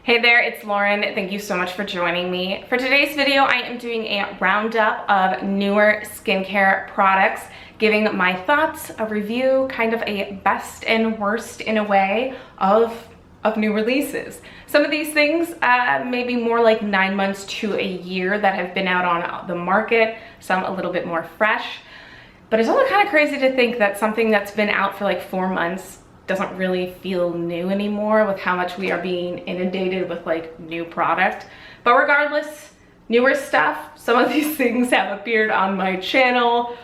Hey there, it's Lauren. Thank you so much for joining me. For today's video, I am doing a roundup of newer skincare products, giving my thoughts, a review, kind of a best and worst in a way of new releases. Some of these things may be more like 9 months to a year that have been out on the market, some a little bit more fresh. But it's also kind of crazy to think that something that's been out for like 4 months doesn't really feel new anymore with how much we are being inundated with like new product. But regardless, newer stuff. Some of these things have appeared on my channel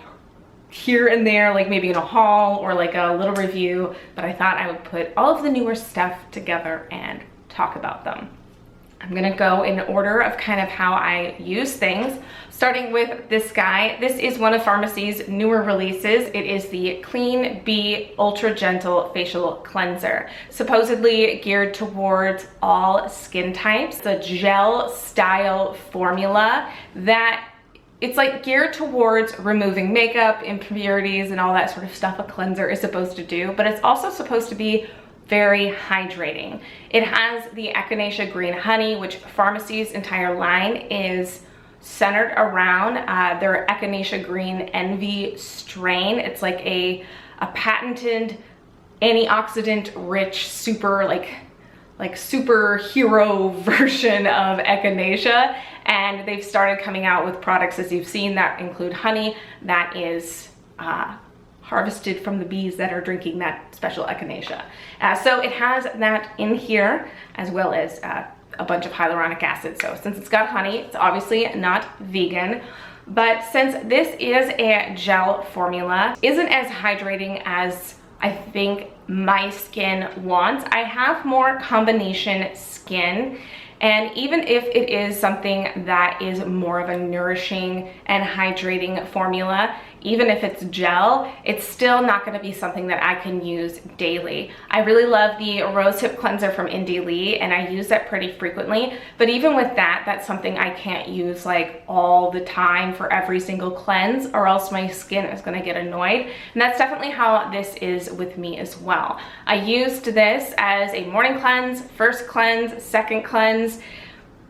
here and there, like maybe in a haul or like a little review, but I thought I would put all of the newer stuff together and talk about them. I'm gonna go in order of kind of how I use things, starting with this guy. This is one of Farmacy's newer releases. It is the Clean Bee Ultra Gentle Facial Cleanser, supposedly geared towards all skin types. It's a gel style formula that it's like geared towards removing makeup, impurities, and all that sort of stuff a cleanser is supposed to do, but it's also supposed to be very hydrating. It has the Echinacea Green Honey, which Farmacy's entire line is centered around their Echinacea Green Envy strain. It's like a patented antioxidant rich super like superhero version of Echinacea, and they've started coming out with products, as you've seen, that include honey that is harvested from the bees that are drinking that special echinacea. So it has that in here, as well as a bunch of hyaluronic acid. So since it's got honey, it's obviously not vegan, but since this is a gel formula, isn't as hydrating as I think my skin wants. I have more combination skin, and even if it is something that is more of a nourishing and hydrating formula, even if it's gel, it's still not going to be something that I can use daily. I really love the Rosehip cleanser from Indie Lee, and I use that pretty frequently, but even with that, that's something I can't use like all the time for every single cleanse, or else my skin is going to get annoyed. And that's definitely how this is with me as well. I used this as a morning cleanse, first cleanse, second cleanse,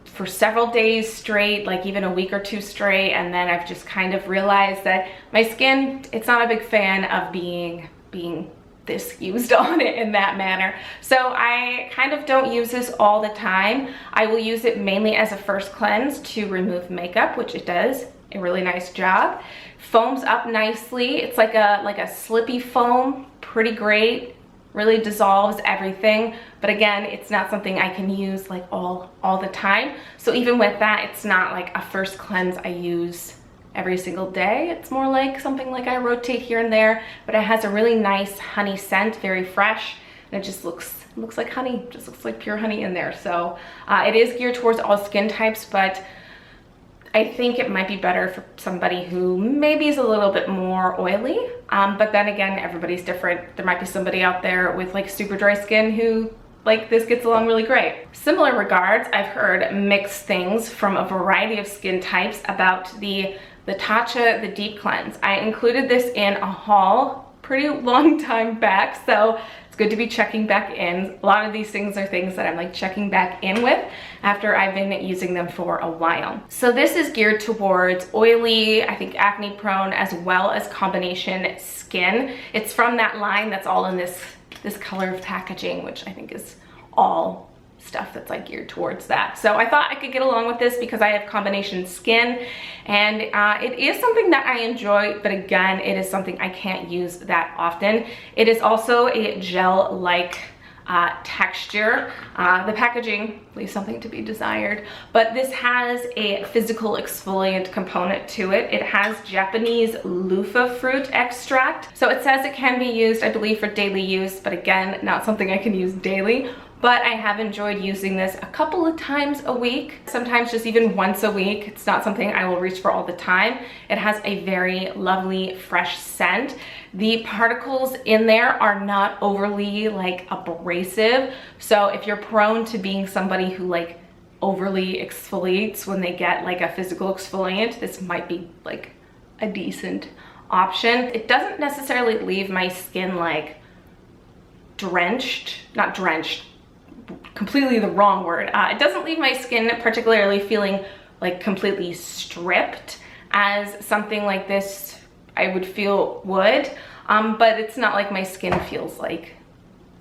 for several days straight, like even a week or two straight, and then I've just kind of realized that my skin, it's not a big fan of being this used on it in that manner. So I kind of don't use this all the time. I will use it mainly as a first cleanse to remove makeup, which it does a really nice job. Foams up nicely. It's like a slippy foam, pretty great. Really dissolves everything, but again, it's not something I can use like all the time. So even with that, it's not like a first cleanse I use every single day. It's more like something like I rotate here and there, but it has a really nice honey scent, very fresh, and it just looks like honey, just looks like pure honey in there. So it is geared towards all skin types, but I think it might be better for somebody who maybe is a little bit more oily. But then again, everybody's different. There might be somebody out there with like super dry skin who like this gets along really great. Similar regards, I've heard mixed things from a variety of skin types about the Tatcha, the Deep Cleanse. I included this in a haul pretty long time back, so it's good to be checking back in. A lot of these things are things that I'm like checking back in with after I've been using them for a while. So this is geared towards oily, I think acne prone, as well as combination skin. It's from that line that's all in this color of packaging, which I think is all stuff that's like geared towards that. So I thought I could get along with this because I have combination skin, and it is something that I enjoy, but again, it is something I can't use that often. It is also a gel-like texture. The packaging leaves something to be desired, but this has a physical exfoliant component to it. It has Japanese loofah fruit extract. So it says it can be used, I believe, for daily use, but again, not something I can use daily. But I have enjoyed using this a couple of times a week, sometimes just even once a week. It's not something I will reach for all the time. It has a very lovely, fresh scent. The particles in there are not overly like abrasive. So if you're prone to being somebody who like overly exfoliates when they get like a physical exfoliant, this might be like a decent option. It doesn't necessarily leave my skin like drenched, not drenched, completely the wrong word. It doesn't leave my skin particularly feeling like completely stripped as something like this I would feel would, but it's not like my skin feels like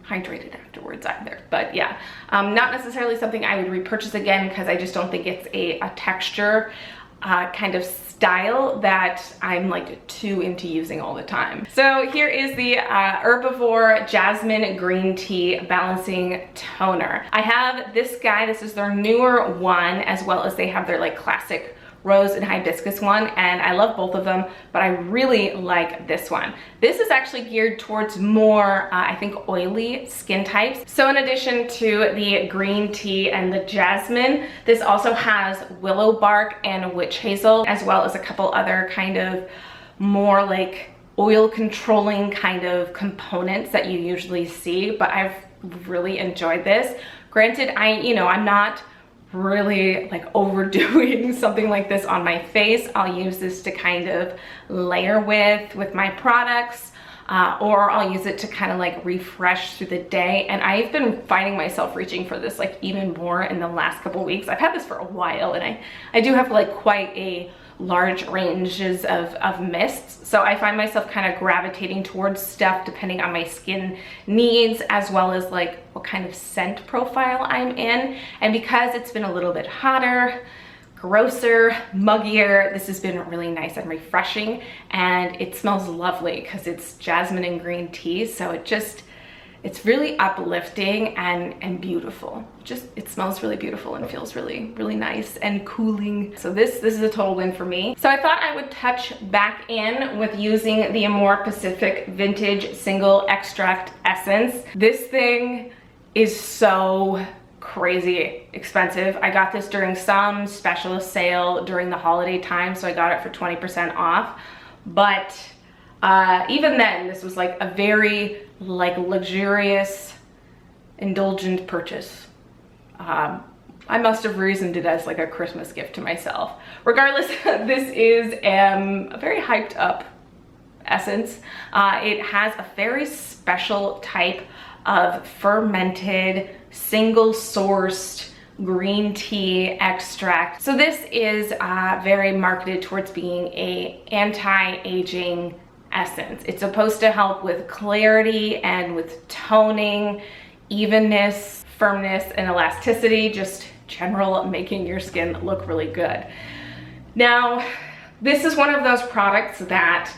hydrated afterwards either. But yeah, not necessarily something I would repurchase again, because I just don't think it's a texture kind of style that I'm like too into using all the time. So here is the Herbivore Jasmine Green Tea Balancing Toner. I have this guy, this is their newer one, as well as they have their like classic rose and hibiscus one, and I love both of them, but I really like this one. This is actually geared towards more, I think, oily skin types. So in addition to the green tea and the jasmine, this also has willow bark and witch hazel, as well as a couple other kind of more like oil controlling kind of components that you usually see, but I've really enjoyed this. Granted, I'm not really like overdoing something like this on my face. I'll use this to kind of layer with my products, or I'll use it to kind of like refresh through the day. And I've been finding myself reaching for this like even more in the last couple weeks. I've had this for a while, and I do have like quite a large ranges of mists, so I find myself kind of gravitating towards stuff depending on my skin needs, as well as like what kind of scent profile I'm in. And because it's been a little bit hotter, grosser, muggier, this has been really nice and refreshing, and it smells lovely because it's jasmine and green tea, so it's really uplifting and beautiful. It smells really beautiful and feels really, really nice and cooling. So this is a total win for me. So I thought I would touch back in with using the AmorePacific Vintage Single Extract Essence. This thing is so crazy expensive. I got this during some special sale during the holiday time, so I got it for 20% off. But even then, this was like a very like luxurious, indulgent purchase. I must have reasoned it as like a Christmas gift to myself. Regardless, this is a very hyped up essence. It has a very special type of fermented, single sourced green tea extract. So this is very marketed towards being a anti-aging essence. It's supposed to help with clarity and with toning, evenness, firmness, and elasticity, just general making your skin look really good. Now, this is one of those products that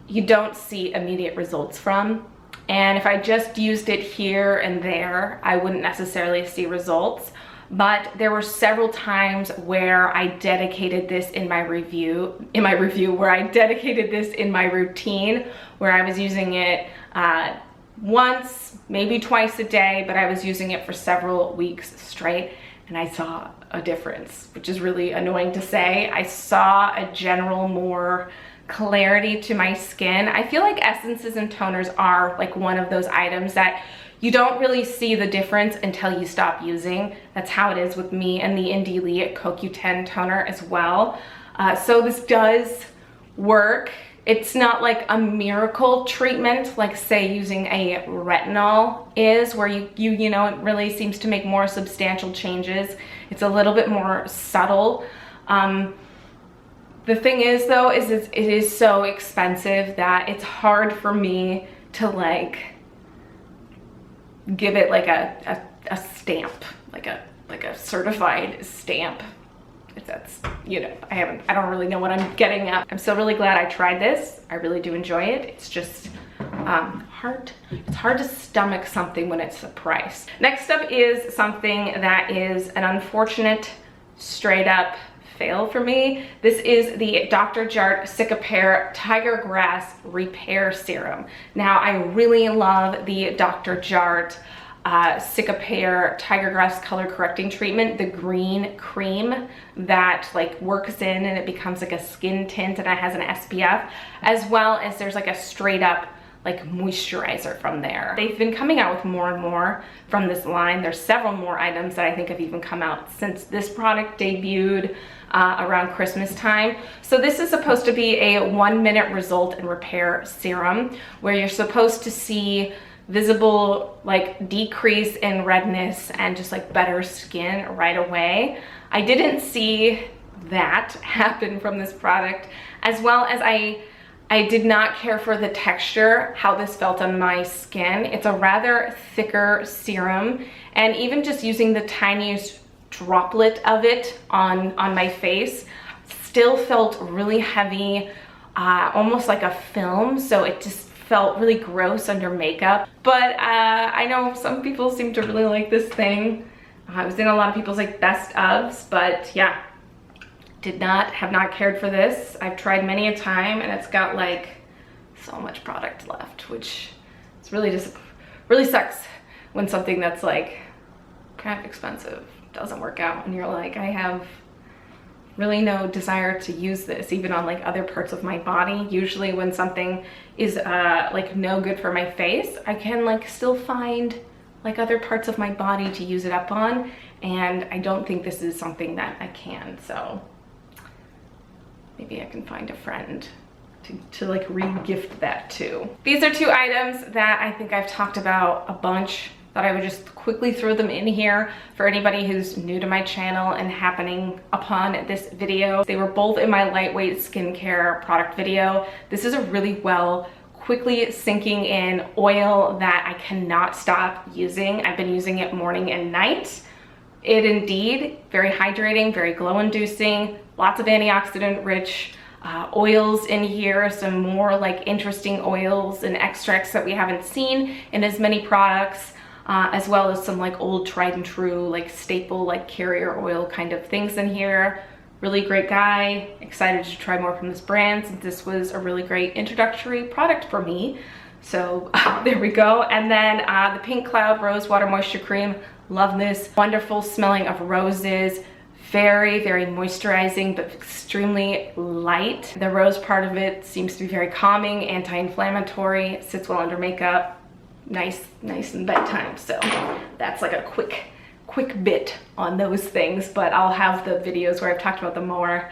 you don't see immediate results from. And if I just used it here and there, I wouldn't necessarily see results. But there were several times where I dedicated this in my review, where I dedicated this in my routine, where I was using it once, maybe twice a day, but I was using it for several weeks straight, and I saw a difference, which is really annoying to say. I saw a general more clarity to my skin. I feel like essences and toners are like one of those items that you don't really see the difference until you stop using. That's how it is with me and the Lee Co Q10 Toner as well. So this does work. It's not like a miracle treatment like say using a retinol is, where you know it really seems to make more substantial changes. It's a little bit more subtle. The thing is though, it is so expensive that it's hard for me to like give it like a stamp, like a certified stamp. If that's, you know, I don't really know what I'm getting at. I'm still really glad I tried this. I really do enjoy it. It's just it's hard to stomach something when it's the price. Next up is something that is an unfortunate straight up fail for me. This is the Dr. Jart Cicapair Tiger Grass Re.Pair Serum. Now, I really love the Dr. Jart Cicapair Tiger Grass Color Correcting Treatment, the green cream that like works in and it becomes like a skin tint and it has an SPF, as well as there's like a straight up like moisturizer from there. They've been coming out with more and more from this line. There's several more items that I think have even come out since this product debuted around Christmas time. So this is supposed to be a 1-minute result and repair serum, where you're supposed to see visible like decrease in redness and just like better skin right away. I didn't see that happen from this product, as well as I did not care for the texture, how this felt on my skin. It's a rather thicker serum, and even just using the tiniest droplet of it on my face still felt really heavy, almost like a film, so it just felt really gross under makeup. But I know some people seem to really like this thing. I was in a lot of people's like best ofs, but yeah, have not cared for this. I've tried many a time, and it's got like so much product left, which it's really just really sucks when something that's like kind of expensive doesn't work out, and you're like, I have really no desire to use this even on like other parts of my body. Usually when something is like no good for my face, I can like still find like other parts of my body to use it up on, and I don't think this is something that I can. So maybe I can find a friend to like re-gift that to. These are two items that I think I've talked about a bunch, that I would just quickly throw them in here for anybody who's new to my channel and happening upon this video. They were both in my lightweight skincare product video. This is a really quickly sinking in oil that I cannot stop using. I've been using it morning and night. It indeed, very hydrating, very glow inducing, lots of antioxidant rich oils in here, some more like interesting oils and extracts that we haven't seen in as many products. As well as some like old tried and true like staple like carrier oil kind of things in here. Really great guy. Excited to try more from this brand since this was a really great introductory product for me. So there we go. And then the Pink Cloud Rose Water Moisture Cream. Love this. Wonderful smelling of roses. Very, very moisturizing, but extremely light. The rose part of it seems to be very calming, anti-inflammatory, sits well under makeup. Nice in bedtime. So that's like a quick bit on those things, but I'll have the videos where I've talked about them more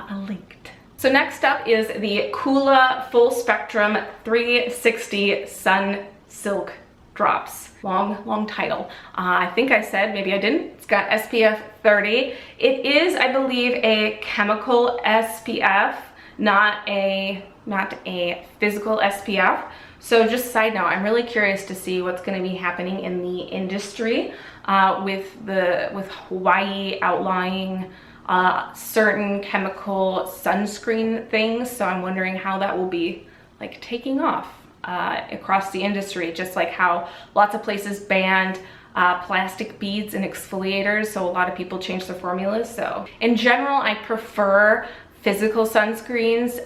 linked. So next up is the Kula Full Spectrum 360 Sun Silk Drops. Long title. I think I said, maybe I didn't. It's got SPF 30. It is, I believe, a chemical SPF, not a physical SPF. So just side note, I'm really curious to see what's going to be happening in the industry with Hawaii outlawing certain chemical sunscreen things. So I'm wondering how that will be like taking off across the industry, just like how lots of places banned plastic beads and exfoliators. So a lot of people changed their formulas. So in general, I prefer physical sunscreens.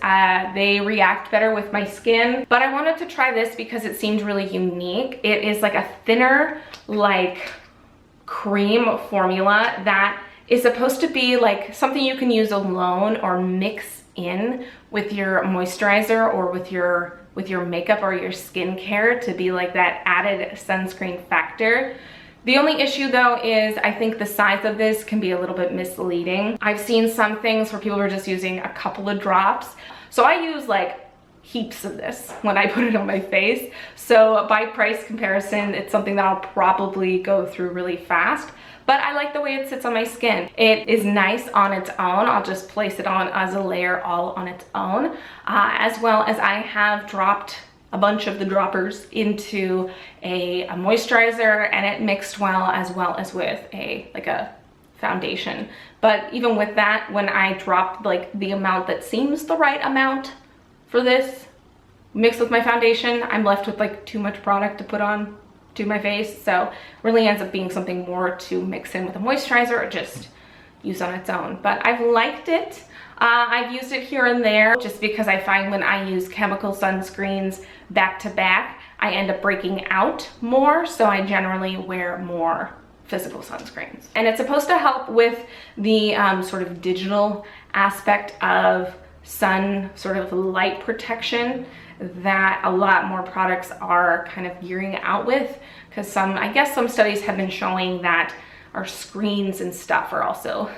They react better with my skin, but I wanted to try this because it seemed really unique. It is like a thinner like cream formula that is supposed to be like something you can use alone or mix in with your moisturizer or with your makeup or your skincare to be like that added sunscreen factor. The only issue though is I think the size of this can be a little bit misleading. I've seen some things where people are just using a couple of drops. So I use like heaps of this when I put it on my face. So by price comparison, it's something that I'll probably go through really fast. But I like the way it sits on my skin. It is nice on its own. I'll just place it on as a layer all on its own. As well as I have dropped a bunch of the droppers into a moisturizer, and it mixed well as with a foundation. But even with that, when I dropped like the amount that seems the right amount for this mixed with my foundation, I'm left with like too much product to put on to my face. So really ends up being something more to mix in with a moisturizer or just use on its own. But I've liked it. I've used it here and there just because I find when I use chemical sunscreens back to back, I end up breaking out more. So I generally wear more physical sunscreens. And it's supposed to help with the sort of digital aspect of sun sort of light protection that a lot more products are kind of gearing out with, because I guess some studies have been showing that our screens and stuff are also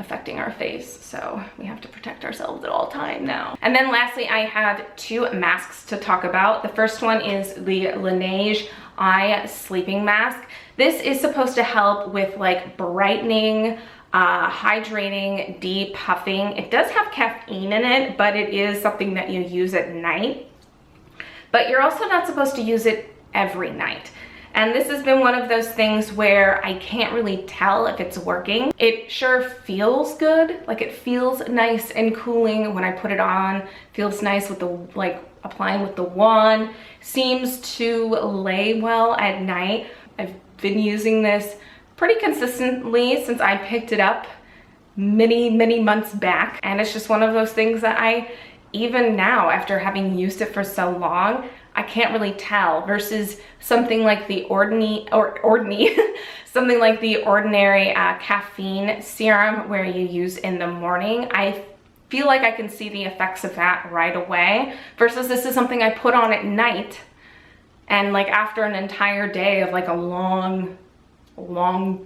affecting our face, so we have to protect ourselves at all time now. And then lastly, I have two masks to talk about. The first one is the Laneige Eye Sleeping Mask. This is supposed to help with like brightening, hydrating, depuffing. It does have caffeine in it, but it is something that you use at night. But you're also not supposed to use it every night. And this has been one of those things where I can't really tell if it's working. It sure feels good. Like it feels nice and cooling when I put it on. Feels nice with the, like applying with the wand. Seems to lay well at night. I've been using this pretty consistently since I picked it up many months back. And it's just one of those things that I, even now after having used it for so long, I can't really tell, versus something like the something like the ordinary caffeine serum where you use in the morning. I feel like I can see the effects of that right away, versus this is something I put on at night, and like after an entire day of like a long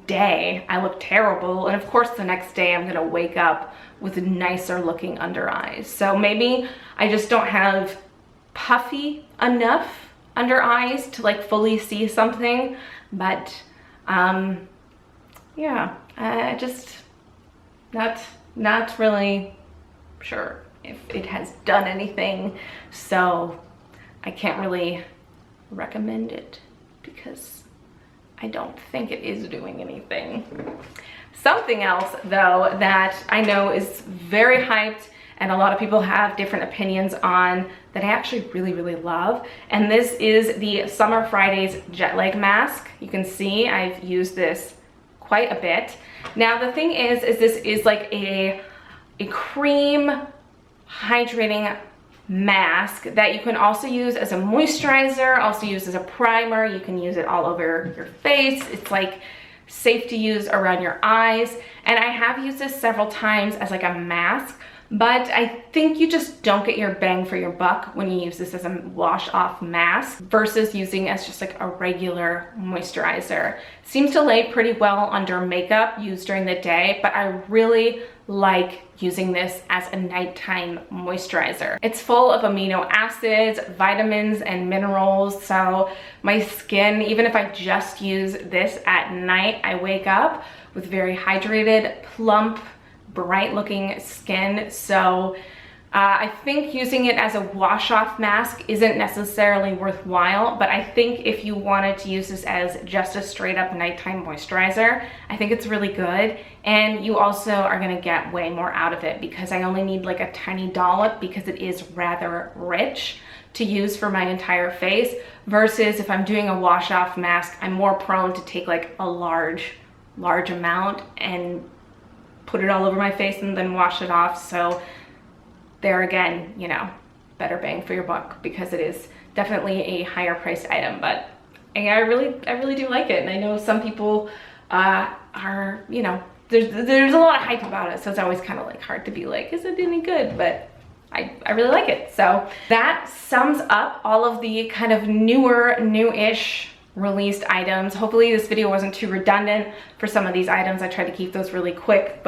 day, I look terrible. And of course the next day I'm gonna wake up with nicer looking under eyes. So maybe I just don't have puffy enough under eyes to like fully see something, but yeah, I just not really sure if it has done anything, so I can't really recommend it because I don't think it is doing anything. Something else though that I know is very hyped and a lot of people have different opinions on, that I actually really love, and this is the Summer Fridays Jet Lag Mask. You can see I've used this quite a bit. Now the thing is this is like a cream hydrating mask that you can also use as a moisturizer, also use as a primer. You can use it all over your face. It's like safe to use around your eyes, and I have used this several times as like a mask, but I think you just don't get your bang for your buck when you use this as a wash off mask versus using it as just like a regular moisturizer. Seems to lay pretty well under makeup used during the day, but I really like using this as a nighttime moisturizer. It's full of amino acids, vitamins, and minerals, so my skin, even if I just use this at night, I wake up with very hydrated, plump, bright looking skin. So I think using it as a wash off mask isn't necessarily worthwhile, but I think if you wanted to use this as just a straight up nighttime moisturizer, I think it's really good. And you also are gonna get way more out of it because I only need like a tiny dollop because it is rather rich to use for my entire face, versus if I'm doing a wash off mask, I'm more prone to take like a large amount and put it all over my face and then wash it off. So there again, you know, better bang for your buck because it is definitely a higher priced item, but I really do like it. And I know some people are, you know, there's a lot of hype about it, so it's always kind of like hard to be like, is it any good? But I really like it. So that sums up all of the kind of new-ish released items. Hopefully this video wasn't too redundant for some of these items. I tried to keep those really quick,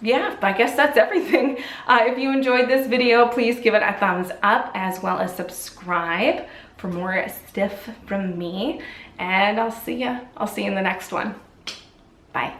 yeah, I guess that's everything. If you enjoyed this video, please give it a thumbs up as well as subscribe for more stuff from me, and I'll see you in the next one. Bye.